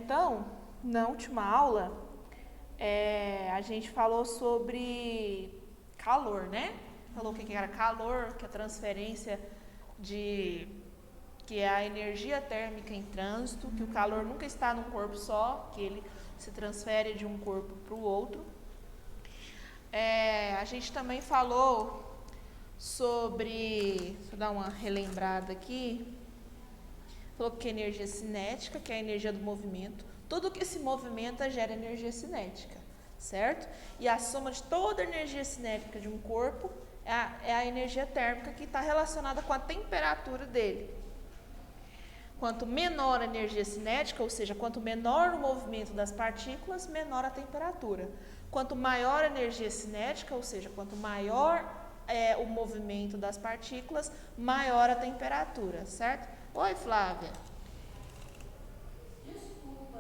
Então, na última aula, a gente falou sobre calor, né? Falou o que era calor, que a transferência que é a energia térmica em trânsito, que o calor nunca está num corpo só, que ele se transfere de um corpo para o outro. A gente também falou sobre, deixa eu dar uma relembrada aqui, falou que é energia cinética, que é a energia do movimento. Tudo que se movimenta gera energia cinética, certo? E a soma de toda a energia cinética de um corpo é a energia térmica, que está relacionada com a temperatura dele. Quanto menor a energia cinética, ou seja, quanto menor o movimento das partículas, menor a temperatura. Quanto maior a energia cinética, ou seja, quanto maior o movimento das partículas, maior a temperatura, certo? Oi, Flávia. Desculpa.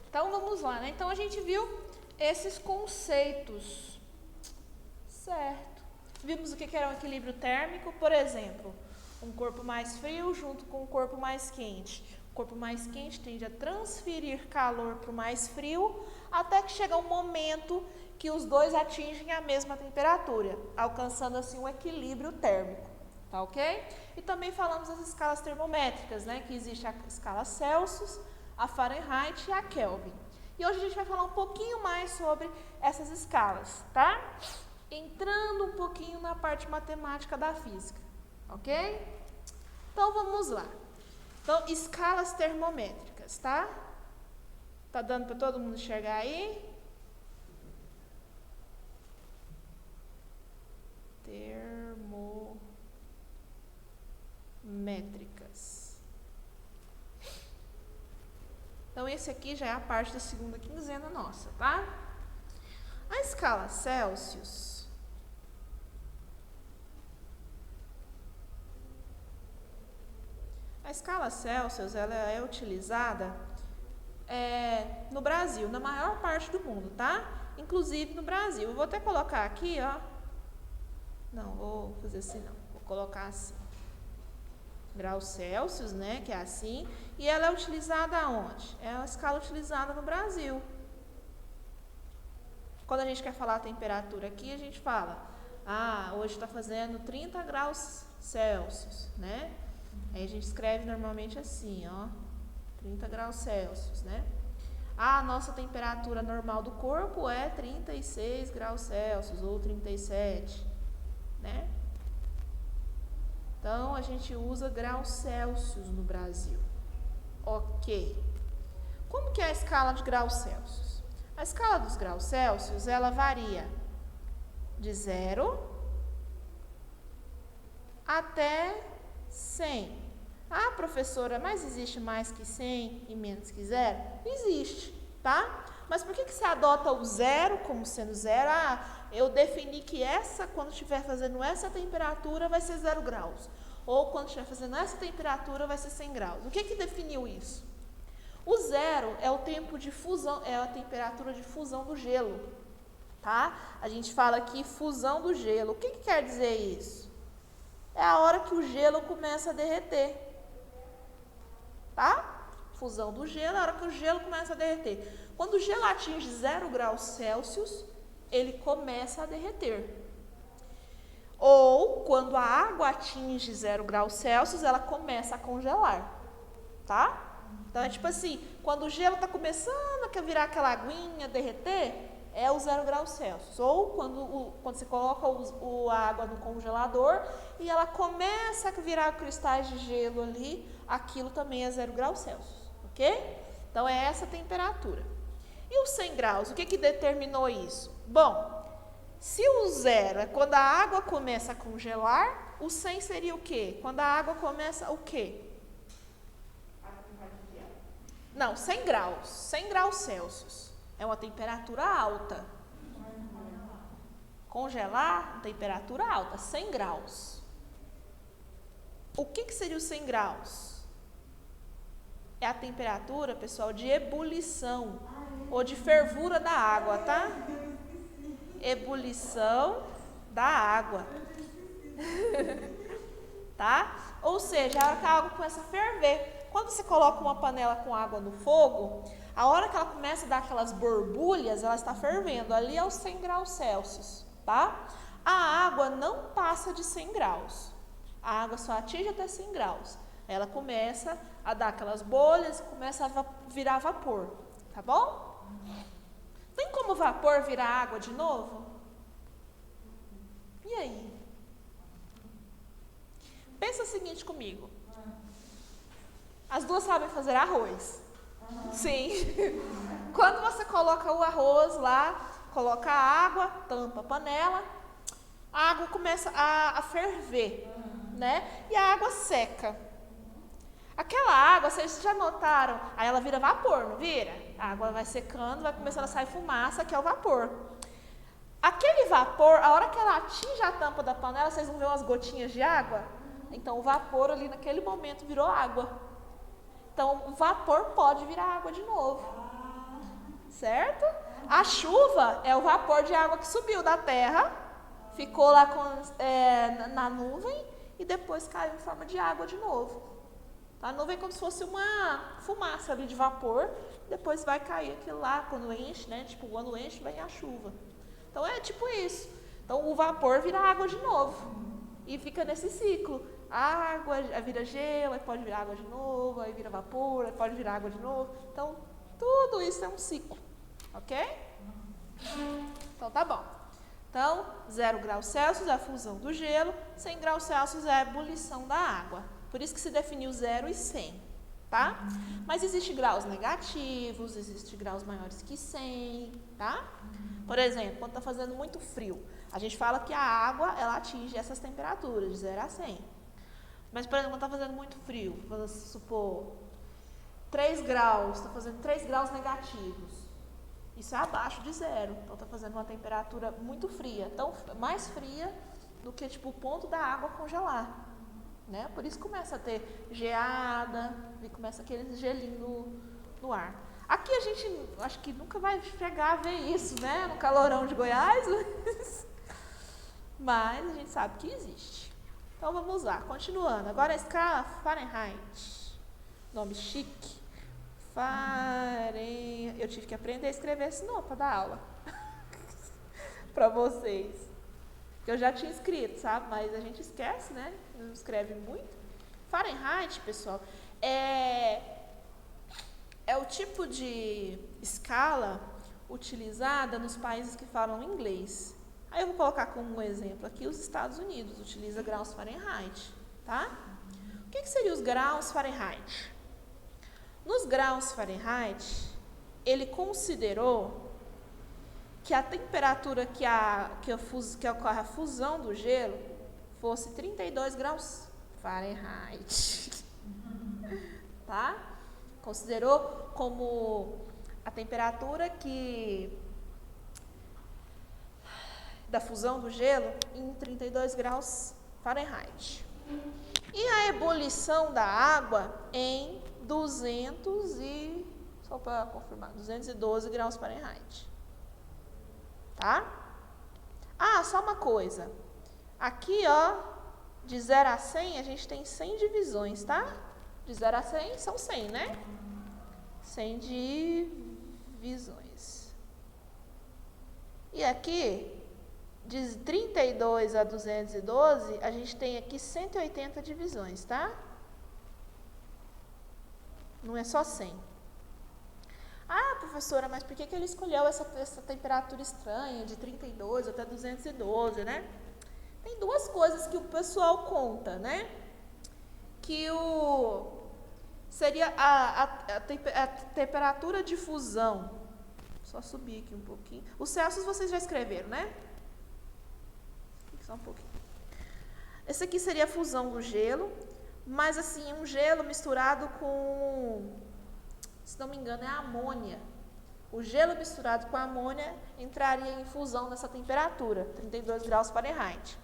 Então, vamos lá, né? Então, a gente viu esses conceitos, certo? Vimos o que era um equilíbrio térmico, por exemplo, um corpo mais frio junto com um corpo mais quente. O corpo mais quente tende a transferir calor para o mais frio, até que chega um momento que os dois atingem a mesma temperatura, alcançando assim um equilíbrio térmico, tá ok? E também falamos das escalas termométricas, né? Que existe a escala Celsius, a Fahrenheit e a Kelvin. E hoje a gente vai falar um pouquinho mais sobre essas escalas, tá? Entrando um pouquinho na parte matemática da física, ok? Então, vamos lá. Então, escalas termométricas, tá? Tá dando para todo mundo enxergar aí? Termométricas. Então, esse aqui já é a parte da segunda quinzena nossa, tá? A escala Celsius ela é utilizada no Brasil, na maior parte do mundo, tá? Inclusive no Brasil. Eu vou até colocar aqui, ó. Não, vou fazer assim não. Vou colocar assim. Graus Celsius, né? Que é assim. E ela é utilizada aonde? É uma escala utilizada no Brasil. Quando a gente quer falar a temperatura aqui, a gente fala, hoje está fazendo 30 graus Celsius, né? Aí a gente escreve normalmente assim, ó, 30 graus Celsius, né? A nossa temperatura normal do corpo é 36 graus Celsius ou 37, né? Então, a gente usa graus Celsius no Brasil. Ok. Como que é a escala de graus Celsius? A escala dos graus Celsius, ela varia de 0 até 100. Professora, mas existe mais que 100 e menos que 0? Existe, tá? Mas por que você adota o 0 como sendo 0? Eu defini que quando estiver fazendo essa temperatura, vai ser 0 graus. Ou quando estiver fazendo essa temperatura, vai ser 100 graus. O que definiu isso? O 0 é o tempo de fusão, é a temperatura de fusão do gelo, tá? A gente fala aqui fusão do gelo. O que quer dizer isso? É a hora que o gelo começa a derreter, tá? Fusão do gelo é a hora que o gelo começa a derreter. Quando o gelo atinge 0 graus Celsius, ele começa a derreter. Ou, quando a água atinge 0 graus Celsius, ela começa a congelar, tá? Então, é tipo assim, quando o gelo está começando a virar aquela aguinha, derreter, é o 0 graus Celsius. Ou quando você coloca a água no congelador e ela começa a virar cristais de gelo ali, aquilo também é 0 graus Celsius, ok? Então, é essa temperatura. E os 100 graus, o que determinou isso? Bom, se o 0 é quando a água começa a congelar, o 100 seria o quê? Quando a água começa o quê? Não, 100 graus. 100 graus Celsius. É uma temperatura alta. Congelar, temperatura alta, 100 graus. O que seria os 100 graus? É a temperatura, pessoal, de ebulição ou de fervura da água, tá? Ebulição da água. Tá? Ou seja, a hora que a água começa a ferver. quando você coloca uma panela com água no fogo, a hora que ela começa a dar aquelas borbulhas, ela está fervendo. Ali é os 100 graus Celsius, tá? A água não passa de 100 graus. A água só atinge até 100 graus. Ela começa a dar aquelas bolhas e começa a virar vapor, tá bom? Tem como o vapor virar água de novo? E aí? Pensa o seguinte comigo. As duas sabem fazer arroz. Sim. Quando você coloca o arroz lá, coloca a água, tampa a panela, a água começa a ferver, né? E a água seca. Aquela água, vocês já notaram? Aí ela vira vapor, não vira? A água vai secando, vai começando a sair fumaça, que é o vapor. Aquele vapor, a hora que ela atinge a tampa da panela, vocês vão ver umas gotinhas de água? Então, o vapor ali naquele momento virou água. Então, o vapor pode virar água de novo. Certo? A chuva é o vapor de água que subiu da terra, ficou lá na nuvem e depois caiu em forma de água de novo. A nuvem é como se fosse uma fumaça ali de vapor, depois vai cair aquilo lá quando enche, né? Tipo, quando enche, vem a chuva. Então, é tipo isso. Então, o vapor vira água de novo. E fica nesse ciclo. A água vira gelo, aí pode virar água de novo, aí vira vapor, aí pode virar água de novo. Então, tudo isso é um ciclo. Ok? Então, tá bom. Então, 0 graus Celsius é a fusão do gelo, 100 graus Celsius é a ebulição da água. Por isso que se definiu 0 e 100, tá? Mas existem graus negativos, existem graus maiores que 100, tá? Por exemplo, quando está fazendo muito frio, a gente fala que a água, ela atinge essas temperaturas, de 0 a 100. Mas, por exemplo, quando está fazendo muito frio, vamos supor, 3 graus, está fazendo 3 graus negativos. Isso é abaixo de 0, então está fazendo uma temperatura muito fria, tão mais fria do que tipo, o ponto da água congelar. Né? Por isso começa a ter geada, e começa aquele gelinho no ar. Aqui a gente, acho que nunca vai chegar a ver isso, né? No calorão de Goiás, mas a gente sabe que existe. Então vamos lá, continuando. Agora a escala Fahrenheit, nome chique. Eu tive que aprender a escrever esse nome para dar aula para vocês. Eu já tinha escrito, sabe? Mas a gente esquece, né? Não escreve muito. Fahrenheit, pessoal, é o tipo de escala utilizada nos países que falam inglês. Aí eu vou colocar como um exemplo aqui os Estados Unidos, utiliza graus Fahrenheit, tá? O que seriam os graus Fahrenheit? Nos graus Fahrenheit, ele considerou que a temperatura que ocorre a fusão do gelo fosse 32 graus Fahrenheit. Tá? Considerou como a temperatura da fusão do gelo em 32 graus Fahrenheit. E a ebulição da água em 212 graus Fahrenheit. Tá? Ah, só uma coisa. Aqui, ó, de 0 a 100, a gente tem 100 divisões, tá? De 0 a 100 são 100, né? 100 divisões. E aqui, de 32 a 212, a gente tem aqui 180 divisões, tá? Não é só 100. Ah, professora, mas por que ele escolheu essa temperatura estranha de 32 até 212, né? Tem duas coisas que o pessoal conta, né? Que seria a temperatura de fusão. Só subir aqui um pouquinho. Os Celsius vocês já escreveram, né? Só um pouquinho. Esse aqui seria a fusão do gelo, mas assim, um gelo misturado com, se não me engano, é a amônia. O gelo misturado com a amônia entraria em fusão nessa temperatura, 32 graus Fahrenheit.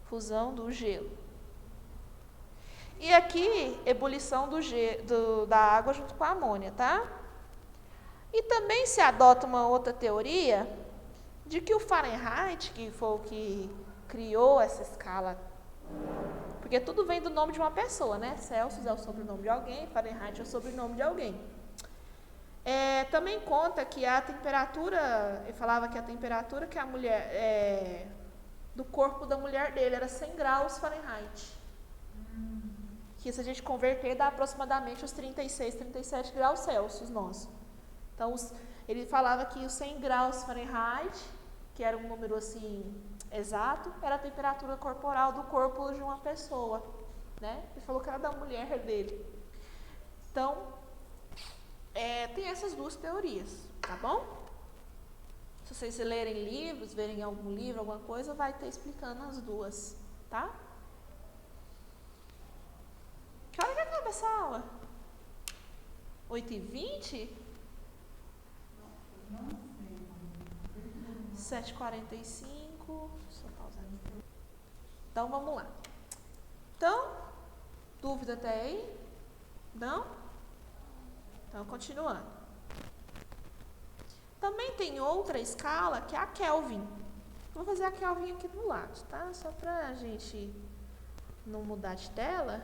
Fusão do gelo. E aqui, ebulição da água junto com a amônia, tá? E também se adota uma outra teoria de que o Fahrenheit, que foi o que criou essa escala, Porque tudo vem do nome de uma pessoa, né? Celsius é o sobrenome de alguém, Fahrenheit é o sobrenome de alguém. Também conta que a temperatura, ele falava que a temperatura que a mulher, do corpo da mulher dele era 100 graus Fahrenheit. Que se a gente converter dá aproximadamente os 36, 37 graus Celsius nosso. Então, ele falava que os 100 graus Fahrenheit, que era um número assim exato, era a temperatura corporal do corpo de uma pessoa, né? Ele falou que era da mulher dele. Então, tem essas duas teorias, tá bom? Se vocês lerem livros, verem algum livro, alguma coisa, vai ter explicando as duas, tá? Que hora que acaba essa aula? 8h20? 7h45. Deixa eu pausar aqui. Então, vamos lá. Então, dúvida até aí? Não? Então, continuando. Também tem outra escala, que é a Kelvin. Vou fazer a Kelvin aqui do lado, tá? Só pra gente não mudar de tela.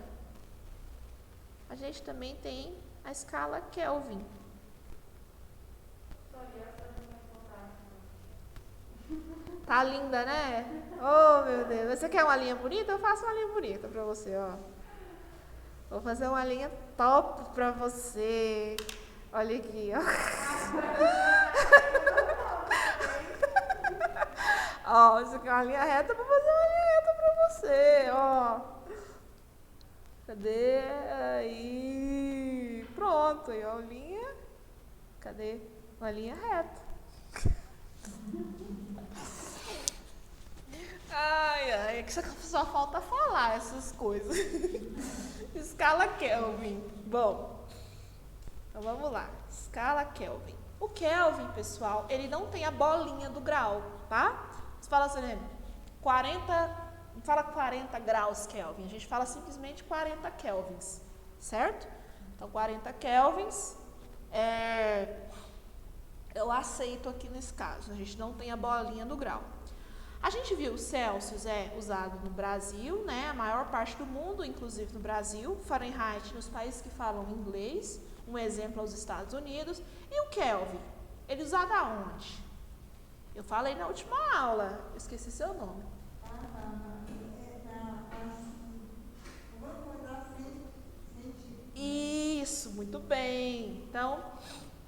A gente também tem a escala Kelvin. Tá linda, né? Oh, meu Deus. Você quer uma linha bonita? Eu faço uma linha bonita pra você, ó. Vou fazer uma linha top pra você. Olha aqui, ó. Ó, você quer uma linha reta? Eu vou fazer uma linha reta pra você, ó. Cadê? Aí. Pronto, aí, ó, linha. Cadê? Uma linha reta. Ai, é que só falta falar essas coisas. Escala Kelvin. Bom, então vamos lá. Escala Kelvin. O Kelvin, pessoal, ele não tem a bolinha do grau, tá? Você fala assim, né? 40, não fala 40 graus Kelvin, a gente fala simplesmente 40 kelvins, certo? Então, 40 kelvins, eu aceito aqui nesse caso, a gente não tem a bolinha do grau. A gente viu o Celsius é usado no Brasil, né? A maior parte do mundo, inclusive no Brasil. Fahrenheit nos países que falam inglês. Um exemplo aos Estados Unidos. E o Kelvin? Ele é usado aonde? Eu falei na última aula. Eu esqueci seu nome. Isso, muito bem. Então,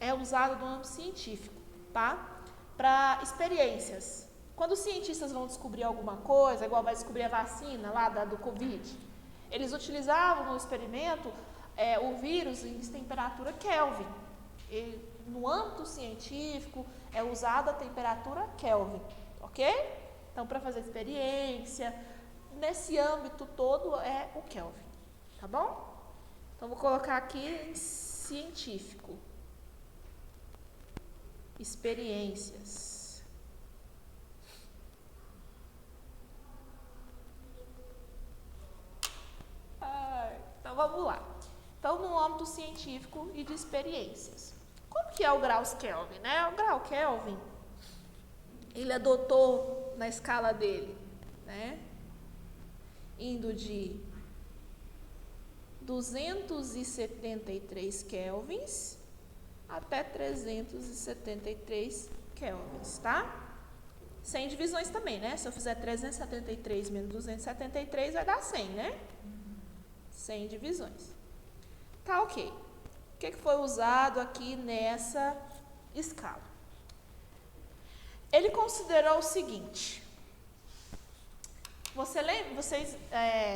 é usado no âmbito científico, tá? Para experiências. Quando os cientistas vão descobrir alguma coisa, igual vai descobrir a vacina lá do Covid, eles utilizavam no experimento o vírus em temperatura Kelvin. E, no âmbito científico, é usada a temperatura Kelvin, ok? Então, para fazer experiência, nesse âmbito todo é o Kelvin, tá bom? Então, vou colocar aqui em científico. Experiências. Então, vamos lá. Então, no âmbito científico e de experiências. Como que é o grau Kelvin, né? O grau Kelvin, ele adotou na escala dele, né? Indo de 273 kelvins até 373 kelvins, tá? Sem divisões também, né? Se eu fizer 373 menos 273, vai dar 100, né? 100 divisões. Tá, ok. O que foi usado aqui nessa escala? Ele considerou o seguinte. Você lembra?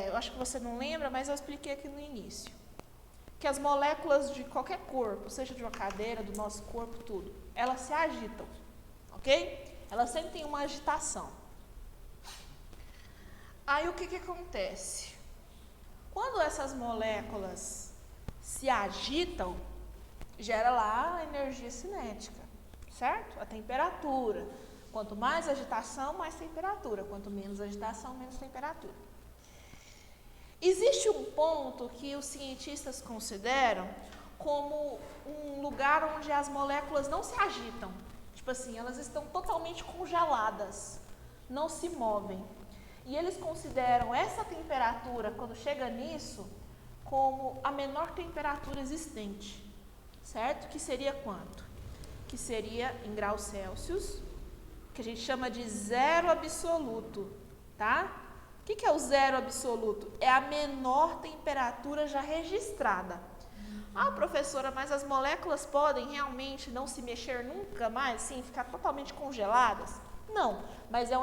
Eu acho que você não lembra, mas eu expliquei aqui no início. Que as moléculas de qualquer corpo, seja de uma cadeira, do nosso corpo, tudo, elas se agitam, ok? Elas sempre têm uma agitação. Aí o que acontece? Quando essas moléculas se agitam, gera lá a energia cinética, certo? A temperatura. Quanto mais agitação, mais temperatura. Quanto menos agitação, menos temperatura. Existe um ponto que os cientistas consideram como um lugar onde as moléculas não se agitam. Tipo assim, elas estão totalmente congeladas, não se movem. E eles consideram essa temperatura, quando chega nisso, como a menor temperatura existente, certo? Que seria quanto? Que seria em graus Celsius, que a gente chama de zero absoluto, tá? O que é o zero absoluto? É a menor temperatura já registrada. Ah, professora, mas as moléculas podem realmente não se mexer nunca mais, sim, ficar totalmente congeladas? Não, mas é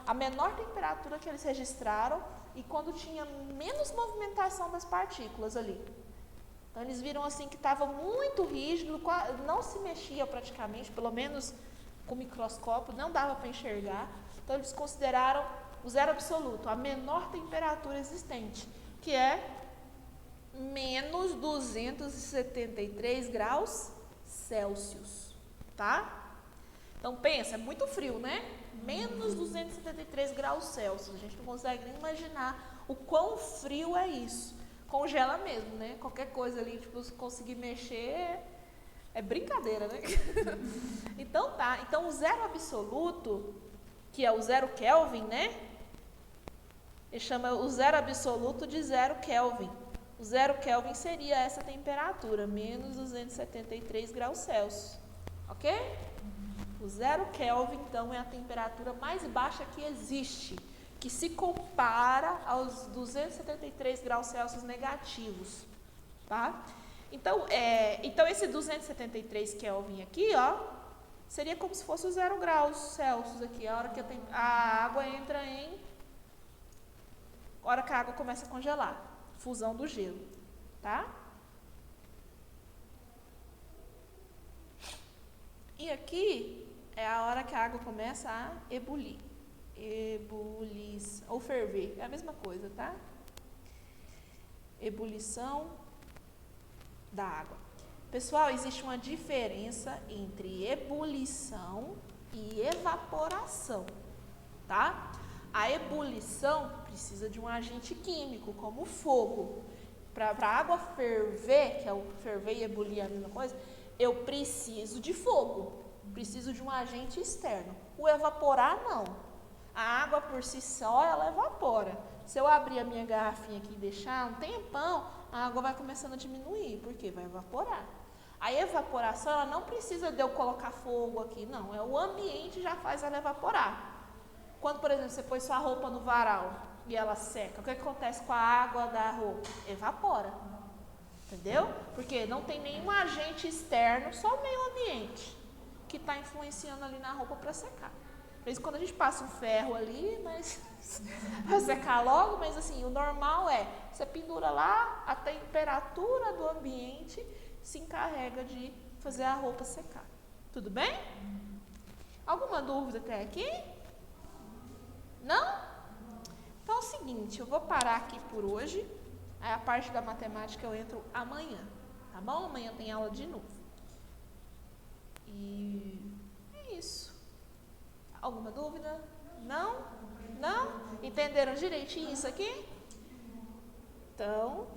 a menor temperatura que eles registraram e quando tinha menos movimentação das partículas ali. Então, eles viram assim que estava muito rígido, não se mexia praticamente, pelo menos com o microscópio, não dava para enxergar. Então, eles consideraram o zero absoluto, a menor temperatura existente, que é menos 273 graus Celsius, tá? Então, pensa, é muito frio, né? Menos 273 graus Celsius. A gente não consegue nem imaginar o quão frio é isso. Congela mesmo, né? Qualquer coisa ali, tipo, se conseguir mexer, é brincadeira, né? Então, tá. Então, o zero absoluto, que é o zero Kelvin, né? Ele chama o zero absoluto de zero Kelvin. O zero Kelvin seria essa temperatura, menos 273 graus Celsius. Ok? O zero Kelvin, então, é a temperatura mais baixa que existe, que se compara aos 273 graus Celsius negativos, tá? Então, esse 273 Kelvin aqui, ó, seria como se fosse o 0 graus Celsius aqui, a hora que a água entra a hora que a água começa a congelar, fusão do gelo, tá? E aqui é a hora que a água começa a ebulir. Ebulição, ou ferver, é a mesma coisa, tá? Ebulição da água. Pessoal, existe uma diferença entre ebulição e evaporação, tá? A ebulição precisa de um agente químico, como o fogo. Para a água ferver, que é o ferver e ebulir a mesma coisa, eu preciso de fogo, preciso de um agente externo. O evaporar, não. A água por si só, ela evapora. Se eu abrir a minha garrafinha aqui e deixar um tempão, a água vai começando a diminuir, porque vai evaporar. A evaporação, ela não precisa de eu colocar fogo aqui, não. É o ambiente já faz ela evaporar. Quando, por exemplo, você põe sua roupa no varal e ela seca, o que acontece com a água da roupa? Evapora. Entendeu? Porque não tem nenhum agente externo, só o meio ambiente que está influenciando ali na roupa para secar. Por isso, quando a gente passa um ferro ali, mas vai secar logo, mas assim, o normal é, você pendura lá, a temperatura do ambiente se encarrega de fazer a roupa secar. Tudo bem? Alguma dúvida até aqui? Não? Então é o seguinte, eu vou parar aqui por hoje. Aí a parte da matemática eu entro amanhã, tá bom? Amanhã tem aula de novo. E é isso. Alguma dúvida? Não? Não? Entenderam direitinho isso aqui? Então,